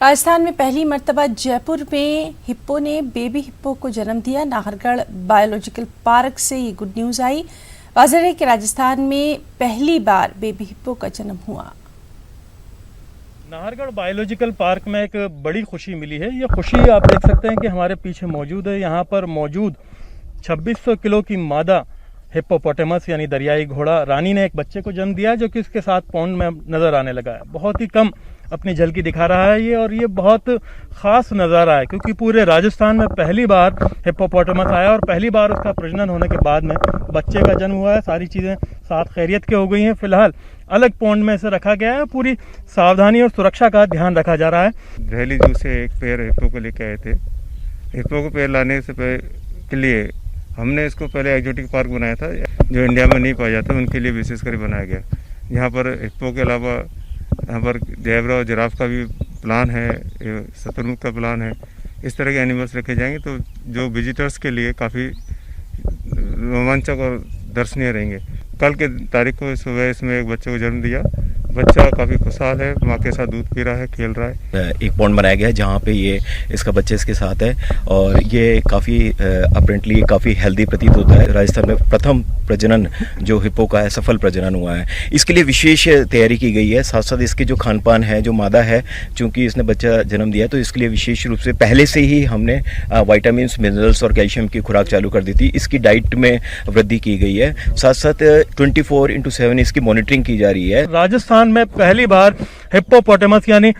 राजस्थान में पहली मर्तबा जयपुर में हिप्पो ने बेबी हिप्पो को जन्म दिया। नाहरगढ़ बायोलॉजिकल पार्क से ये गुड न्यूज़ आई। वाज़ेह है कि राजस्थान में पहली बार बेबी हिप्पो का जन्म हुआ। नाहरगढ़ बायोलॉजिकल पार्क में एक बड़ी खुशी मिली है। ये खुशी आप देख सकते हैं कि हमारे पीछे मौजूद है। यहाँ पर मौजूद 2600 किलो की मादा हिप्पोपोटेमस यानी दरियाई घोड़ा रानी ने एक बच्चे को जन्म दिया, जो कि उसके साथ पौंड में नजर आने लगा है। बहुत ही कम अपनी झलकी दिखा रहा है ये, और ये बहुत खास नज़ारा है क्योंकि पूरे राजस्थान में पहली बार हिप्पोपोटेमस आया और पहली बार उसका प्रजनन होने के बाद में बच्चे का जन्म हुआ है। सारी चीज़ें साथ खैरियत के हो गई हैं। फिलहाल अलग पौंड में इसे रखा गया है। पूरी सावधानी और सुरक्षा का ध्यान रखा जा रहा है। दहली जू से एक पेड़ हिप्पो को लेके आए थे। हिप्पो को पेड़ लाने से के लिए हमने इसको पहले एक्जोटिक पार्क बनाया था, जो इंडिया में नहीं पाया जाता, उनके लिए विशेष कर बनाया गया। यहाँ पर हिप्पो के अलावा यहाँ पर ज़ेब्रा और जिराफ का भी प्लान है, शतुरमुर्ग का प्लान है। इस तरह के एनिमल्स रखे जाएंगे तो जो विजिटर्स के लिए काफ़ी रोमांचक और दर्शनीय रहेंगे। कल के तारीख को सुबह इसमें एक बच्चे को जन्म दिया। बच्चा काफ़ी खुशहाल है, माँ के साथ दूध पी रहा है, खेल रहा है। एक पॉन्ड बनाया गया है जहाँ पे ये इसका बच्चे इसके साथ है और ये काफ़ी अपेरेंटली काफ़ी हेल्दी प्रतीत होता है। राजस्थान में प्रथम प्रजनन जो हिप्पो का है सफल प्रजनन हुआ है। इसके लिए विशेष तैयारी की गई है। साथ साथ इसके जो खान पान है, जो मादा है, चूँकि इसने बच्चा जन्म दिया तो इसके लिए विशेष रूप से पहले से ही हमने वाइटामिन, मिनरल्स और कैल्शियम की खुराक चालू कर दी थी। इसकी डाइट में वृद्धि की गई है। साथ साथ 24/7 इसकी मॉनिटरिंग की जा रही है। राजस्थान में पहली बार हिप्पोपोटेमस यानी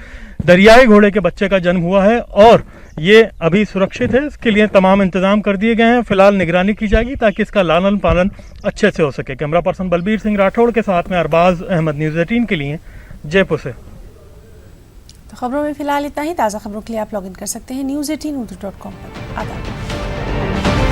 दरियाई घोड़े के बच्चे का जन्म हुआ है और ये अभी सुरक्षित है। इसके लिए तमाम इंतजाम कर दिए गए हैं। फिलहाल निगरानी की जाएगी ताकि इसका लालन पालन अच्छे से हो सके। कैमरा पर्सन बलबीर सिंह राठौड़ के साथ में अरबाज अहमद, न्यूज़ 18 के लिए जयपुर से। तो खबरों में फिलहाल इतना ही। ताज़ा खबरों के लिए आप लॉगिन कर सकते हैं news18urdu.com पर। आदाब।